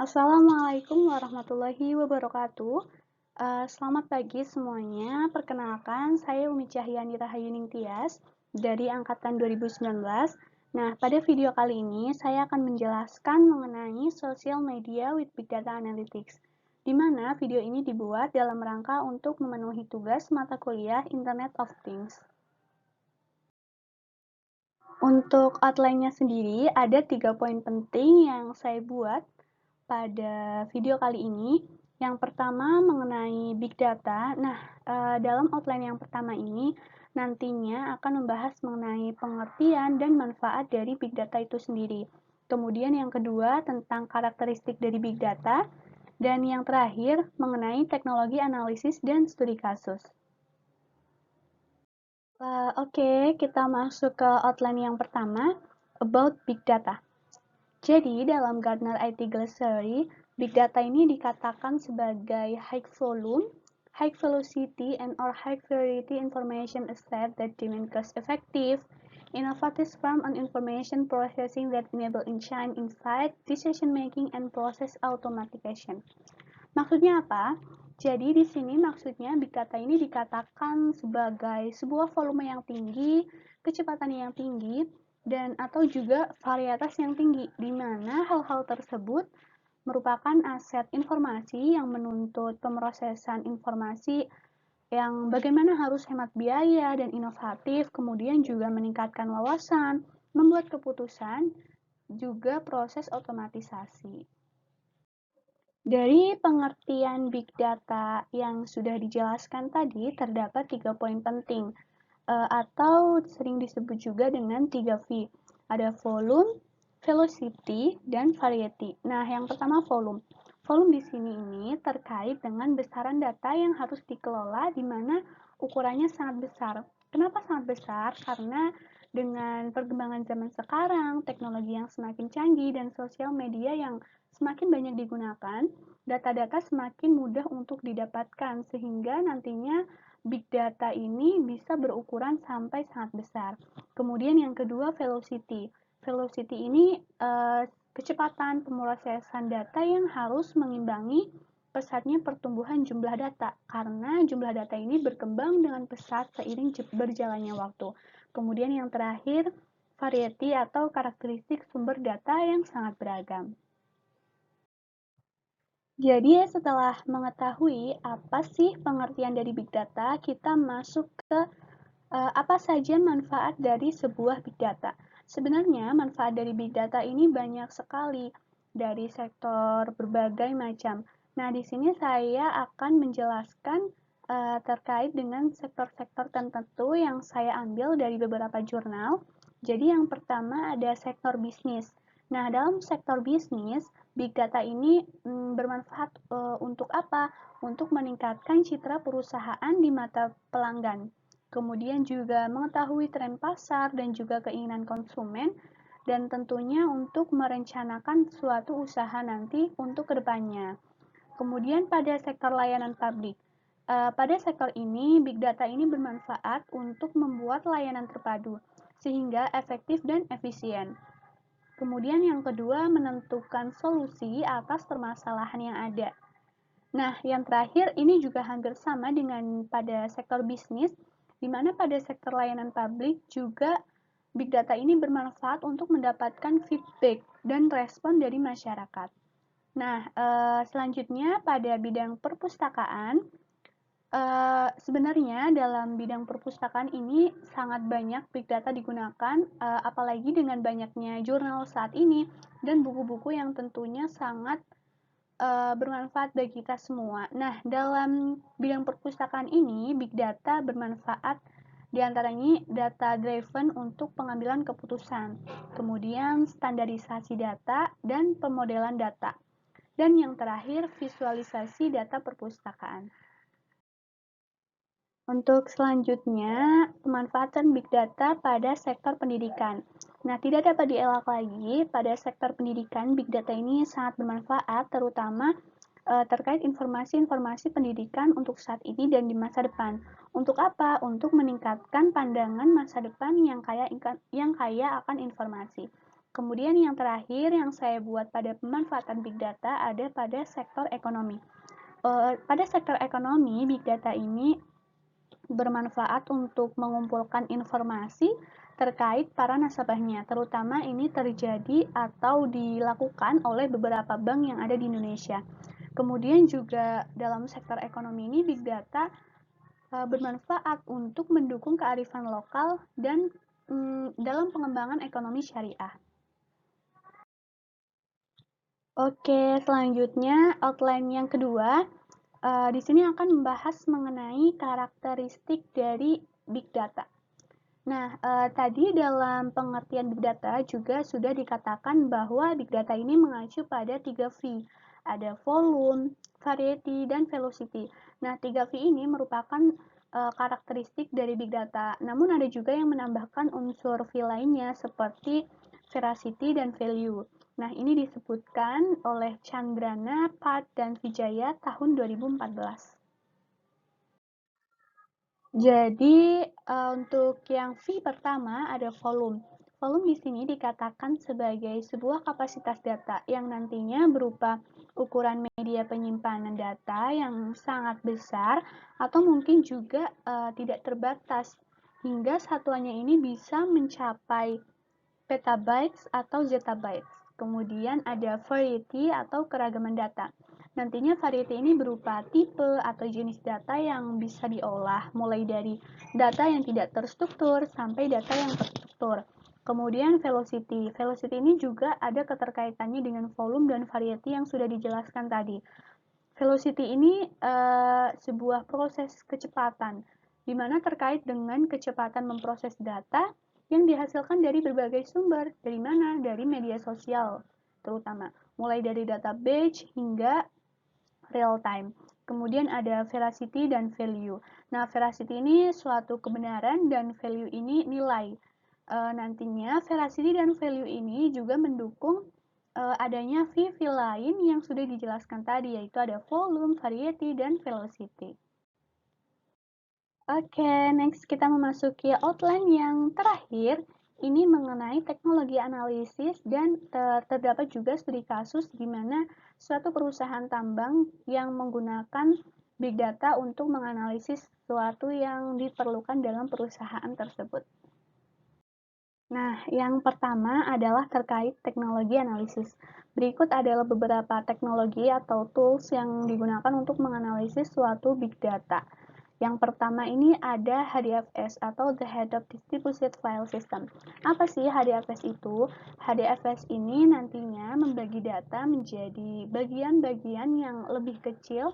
Assalamualaikum warahmatullahi wabarakatuh. Selamat pagi semuanya. Perkenalkan, saya Umi Cahyani Rahayuning Tias dari angkatan 2019. Nah, pada video kali ini saya akan menjelaskan mengenai social media with big data analytics, di mana video ini dibuat dalam rangka untuk memenuhi tugas mata kuliah Internet of Things. Untuk outline-nya sendiri, ada 3 poin penting yang saya buat pada video kali ini. Yang pertama mengenai big data. Nah, dalam outline yang pertama ini nantinya akan membahas mengenai pengertian dan manfaat dari big data itu sendiri. Kemudian yang kedua tentang karakteristik dari big data, dan yang terakhir mengenai teknologi analisis dan studi kasus. Oke, kita masuk ke outline yang pertama, about big data. Jadi, dalam Gartner IT Glossary, big data ini dikatakan sebagai high volume, high velocity, and/or high priority information asset that demand cost-effective, innovative form and information processing that enable insight, decision-making, and process automation. Maksudnya apa? Jadi di sini maksudnya big data ini dikatakan sebagai sebuah volume yang tinggi, kecepatan yang tinggi, dan atau juga varietas yang tinggi, di mana hal-hal tersebut merupakan aset informasi yang menuntut pemrosesan informasi yang bagaimana harus hemat biaya dan inovatif, kemudian juga meningkatkan wawasan, membuat keputusan, juga proses otomatisasi. Dari pengertian big data yang sudah dijelaskan tadi, terdapat 3 poin penting, atau sering disebut juga dengan 3V. Ada volume, velocity, dan variety. Nah, yang pertama volume. Volume di sini ini terkait dengan besaran data yang harus dikelola, di mana ukurannya sangat besar. Kenapa sangat besar? Karena dengan perkembangan zaman sekarang, teknologi yang semakin canggih, dan sosial media yang semakin banyak digunakan, data-data semakin mudah untuk didapatkan, sehingga nantinya big data ini bisa berukuran sampai sangat besar. Kemudian yang kedua, velocity. Velocity ini kecepatan pemrosesan data yang harus mengimbangi pesatnya pertumbuhan jumlah data, karena jumlah data ini berkembang dengan pesat seiring berjalannya waktu. Kemudian yang terakhir, variety atau karakteristik sumber data yang sangat beragam. Jadi setelah mengetahui apa sih pengertian dari big data, kita masuk ke apa saja manfaat dari sebuah big data. Sebenarnya manfaat dari big data ini banyak sekali dari sektor berbagai macam. Nah, di sini saya akan menjelaskan terkait dengan sektor-sektor tertentu yang saya ambil dari beberapa jurnal. Jadi yang pertama ada sektor bisnis. Nah, dalam sektor bisnis, big data ini bermanfaat untuk apa? Untuk meningkatkan citra perusahaan di mata pelanggan. Kemudian juga mengetahui tren pasar dan juga keinginan konsumen, dan tentunya untuk merencanakan suatu usaha nanti untuk kedepannya. Kemudian pada sektor layanan publik. Pada sektor ini, big data ini bermanfaat untuk membuat layanan terpadu, sehingga efektif dan efisien. Kemudian yang kedua, menentukan solusi atas permasalahan yang ada. Nah, yang terakhir ini juga hampir sama dengan pada sektor bisnis, di mana pada sektor layanan publik juga big data ini bermanfaat untuk mendapatkan feedback dan respon dari masyarakat. Nah, selanjutnya pada bidang perpustakaan, sebenarnya dalam bidang perpustakaan ini sangat banyak big data digunakan, apalagi dengan banyaknya jurnal saat ini dan buku-buku yang tentunya sangat bermanfaat bagi kita semua. Nah, dalam bidang perpustakaan ini, big data bermanfaat diantaranya data driven untuk pengambilan keputusan, kemudian standarisasi data dan pemodelan data, dan yang terakhir visualisasi data perpustakaan. Untuk selanjutnya, pemanfaatan big data pada sektor pendidikan. Nah, tidak dapat dielak lagi, pada sektor pendidikan, big data ini sangat bermanfaat, terutama terkait informasi-informasi pendidikan untuk saat ini dan di masa depan. Untuk apa? Untuk meningkatkan pandangan masa depan yang kaya akan informasi. Kemudian yang terakhir yang saya buat pada pemanfaatan Big Data ada pada sektor ekonomi. Pada sektor ekonomi, Big Data ini bermanfaat untuk mengumpulkan informasi terkait para nasabahnya, terutama ini terjadi atau dilakukan oleh beberapa bank yang ada di Indonesia. Kemudian juga dalam sektor ekonomi ini Big Data bermanfaat untuk mendukung kearifan lokal dan dalam pengembangan ekonomi syariah. Oke, selanjutnya outline yang kedua. Di sini akan membahas mengenai karakteristik dari Big Data. Nah, tadi dalam pengertian Big Data juga sudah dikatakan bahwa Big Data ini mengacu pada 3V. Ada volume, variety, dan velocity. Nah, 3V ini merupakan karakteristik dari Big Data. Namun ada juga yang menambahkan unsur V lainnya seperti veracity dan value. Nah, ini disebutkan oleh Chandrana, Pat, dan Vijaya tahun 2014. Jadi, untuk yang V pertama ada volume. Volume di sini dikatakan sebagai sebuah kapasitas data yang nantinya berupa ukuran media penyimpanan data yang sangat besar atau mungkin juga tidak terbatas hingga satuannya ini bisa mencapai petabytes atau zettabytes. Kemudian ada variety atau keragaman data. Nantinya variety ini berupa tipe atau jenis data yang bisa diolah, mulai dari data yang tidak terstruktur sampai data yang terstruktur. Kemudian velocity. Velocity ini juga ada keterkaitannya dengan volume dan variety yang sudah dijelaskan tadi. Velocity ini sebuah proses kecepatan, di mana terkait dengan kecepatan memproses data yang dihasilkan dari berbagai sumber. Dari mana? Dari media sosial, terutama. Mulai dari database hingga real time. Kemudian ada veracity dan value. Nah, veracity ini suatu kebenaran dan value ini nilai. Nantinya veracity dan value ini juga mendukung adanya V lain yang sudah dijelaskan tadi, yaitu ada volume, variety, dan velocity. Oke, next kita memasuki outline yang terakhir. Ini mengenai teknologi analisis dan terdapat juga studi kasus di mana suatu perusahaan tambang yang menggunakan big data untuk menganalisis sesuatu yang diperlukan dalam perusahaan tersebut. Nah, yang pertama adalah terkait teknologi analisis. Berikut adalah beberapa teknologi atau tools yang digunakan untuk menganalisis suatu big data. Yang pertama ini ada HDFS atau The Head of Distributed File System. Apa sih HDFS itu? HDFS ini nantinya membagi data menjadi bagian-bagian yang lebih kecil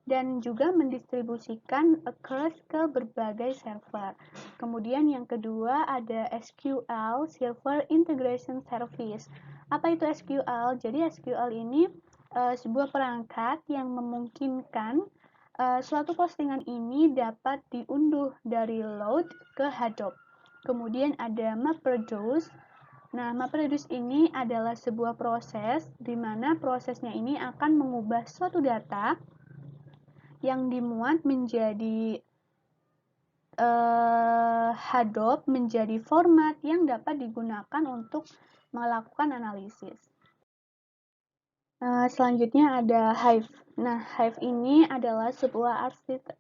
dan juga mendistribusikan across ke berbagai server. Kemudian yang kedua ada SQL, Server Integration Service. Apa itu SQL? Jadi SQL ini sebuah perangkat yang memungkinkan suatu postingan ini dapat diunduh dari load ke Hadoop. Kemudian ada MapReduce. Nah, MapReduce ini adalah sebuah proses di mana prosesnya ini akan mengubah suatu data yang dimuat menjadi Hadoop menjadi format yang dapat digunakan untuk melakukan analisis. Selanjutnya ada Hive. Nah, Hive ini adalah sebuah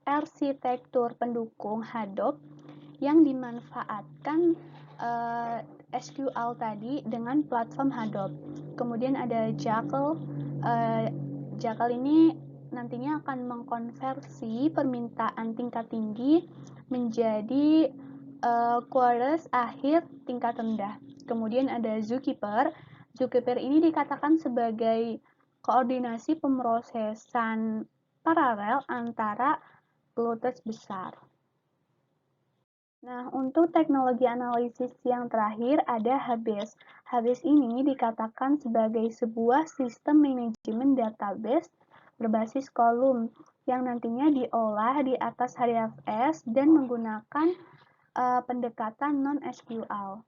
arsitektur pendukung Hadoop yang dimanfaatkan SQL tadi dengan platform Hadoop. Kemudian ada Jekyll. Jekyll ini nantinya akan mengkonversi permintaan tingkat tinggi menjadi queries akhir tingkat rendah. Kemudian ada Zookeeper. Zookeeper ini dikatakan sebagai koordinasi pemrosesan paralel antara clusters besar. Nah, untuk teknologi analisis yang terakhir ada HBase. HBase ini dikatakan sebagai sebuah sistem manajemen database berbasis kolom yang nantinya diolah di atas HDFS dan menggunakan pendekatan non-SQL.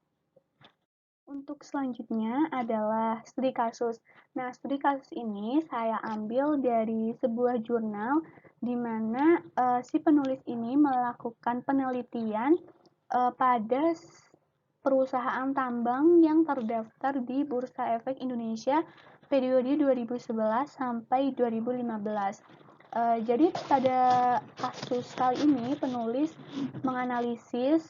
Untuk selanjutnya adalah studi kasus. Nah, studi kasus ini saya ambil dari sebuah jurnal di mana si penulis ini melakukan penelitian pada perusahaan tambang yang terdaftar di Bursa Efek Indonesia periode 2011 sampai 2015. Jadi pada kasus kali ini penulis menganalisis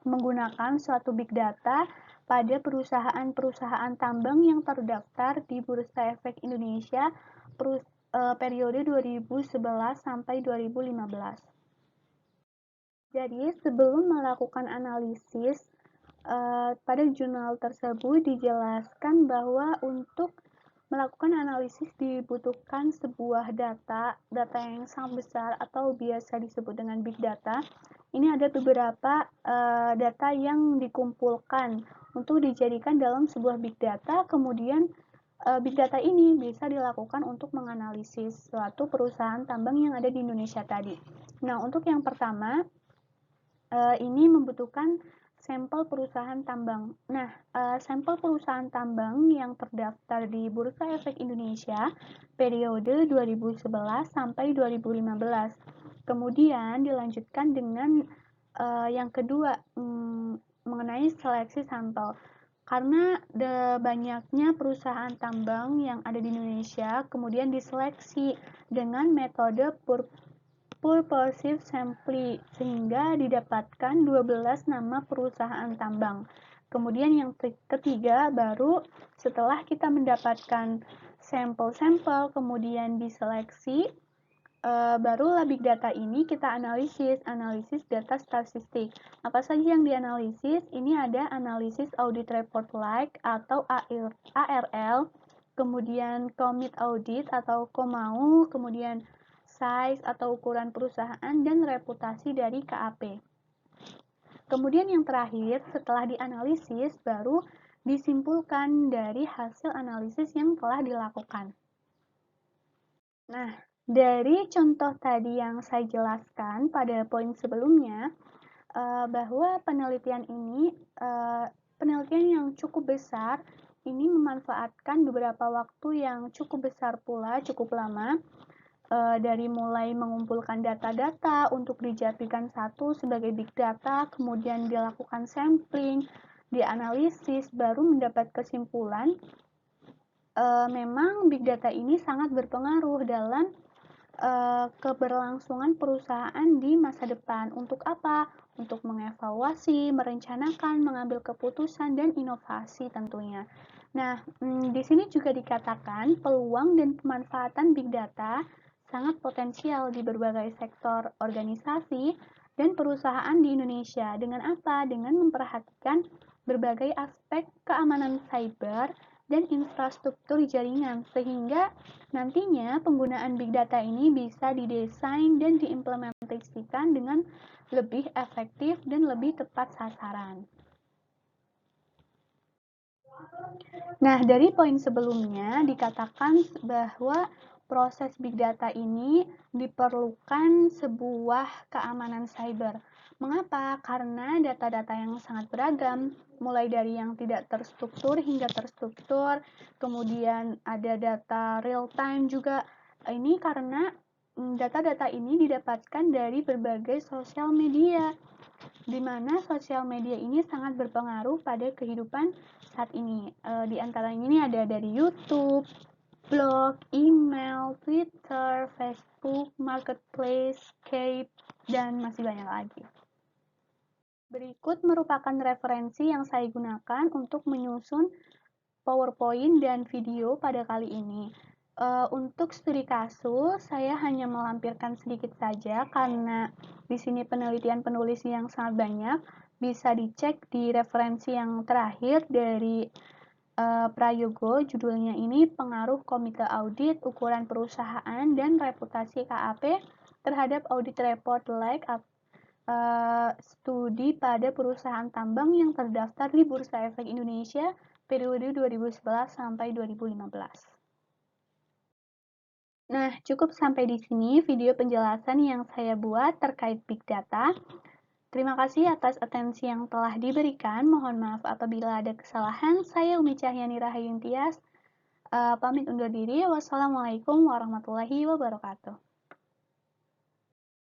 menggunakan suatu big data pada perusahaan-perusahaan tambang yang terdaftar di Bursa Efek Indonesia periode 2011 sampai 2015. Jadi sebelum melakukan analisis pada jurnal tersebut dijelaskan bahwa untuk melakukan analisis dibutuhkan sebuah data yang sangat besar atau biasa disebut dengan big data. Ini ada beberapa data yang dikumpulkan untuk dijadikan dalam sebuah big data, kemudian big data ini bisa dilakukan untuk menganalisis suatu perusahaan tambang yang ada di Indonesia tadi. Nah, untuk yang pertama, ini membutuhkan sampel perusahaan tambang. Nah, sampel perusahaan tambang yang terdaftar di Bursa Efek Indonesia periode 2011 sampai 2015. Kemudian dilanjutkan dengan yang kedua, mengenai seleksi sampel. Karena banyaknya perusahaan tambang yang ada di Indonesia, kemudian diseleksi dengan metode purposive sampling sehingga didapatkan 12 nama perusahaan tambang. Kemudian yang ketiga, baru setelah kita mendapatkan sampel-sampel kemudian diseleksi, barulah big data ini kita analisis data statistik. Apa saja yang dianalisis? Ini ada analisis audit report like atau ARL, kemudian commit audit atau COMAU, kemudian size atau ukuran perusahaan, dan reputasi dari KAP. Kemudian yang terakhir, setelah dianalisis, baru disimpulkan dari hasil analisis yang telah dilakukan. Nah, dari contoh tadi yang saya jelaskan pada poin sebelumnya, bahwa penelitian ini penelitian yang cukup besar, ini memanfaatkan beberapa waktu yang cukup besar pula, cukup lama, dari mulai mengumpulkan data-data untuk dijadikan satu sebagai big data, kemudian dilakukan sampling, dianalisis, baru mendapat kesimpulan. Memang big data ini sangat berpengaruh dalam keberlangsungan perusahaan di masa depan. Untuk apa? Untuk mengevaluasi, merencanakan, mengambil keputusan, dan inovasi tentunya. Nah, di sini juga dikatakan peluang dan pemanfaatan big data sangat potensial di berbagai sektor organisasi dan perusahaan di Indonesia. Dengan apa? Dengan memperhatikan berbagai aspek keamanan cyber dan infrastruktur jaringan, sehingga nantinya penggunaan big data ini bisa didesain dan diimplementasikan dengan lebih efektif dan lebih tepat sasaran. Nah, dari poin sebelumnya dikatakan bahwa proses big data ini diperlukan sebuah keamanan cyber. Mengapa? Karena data-data yang sangat beragam, mulai dari yang tidak terstruktur hingga terstruktur, kemudian ada data real time juga. Ini karena data-data ini didapatkan dari berbagai sosial media, di mana sosial media ini sangat berpengaruh pada kehidupan saat ini. Di antaranya ini ada dari YouTube, blog, email, Twitter, Facebook, Marketplace, Skype, dan masih banyak lagi. Berikut merupakan referensi yang saya gunakan untuk menyusun PowerPoint dan video pada kali ini. Untuk studi kasus, saya hanya melampirkan sedikit saja karena di sini penelitian penulis yang sangat banyak. Bisa dicek di referensi yang terakhir dari Prayogo, judulnya ini Pengaruh Komite Audit, Ukuran Perusahaan, dan Reputasi KAP terhadap Audit Report like studi pada perusahaan tambang yang terdaftar di Bursa Efek Indonesia periode 2011 sampai 2015. Nah, cukup sampai di sini video penjelasan yang saya buat terkait Big Data. Terima kasih atas atensi yang telah diberikan. Mohon maaf apabila ada kesalahan. Saya Umi Cahyani Rahayun Tias. Pamit undur diri. Wassalamualaikum warahmatullahi wabarakatuh.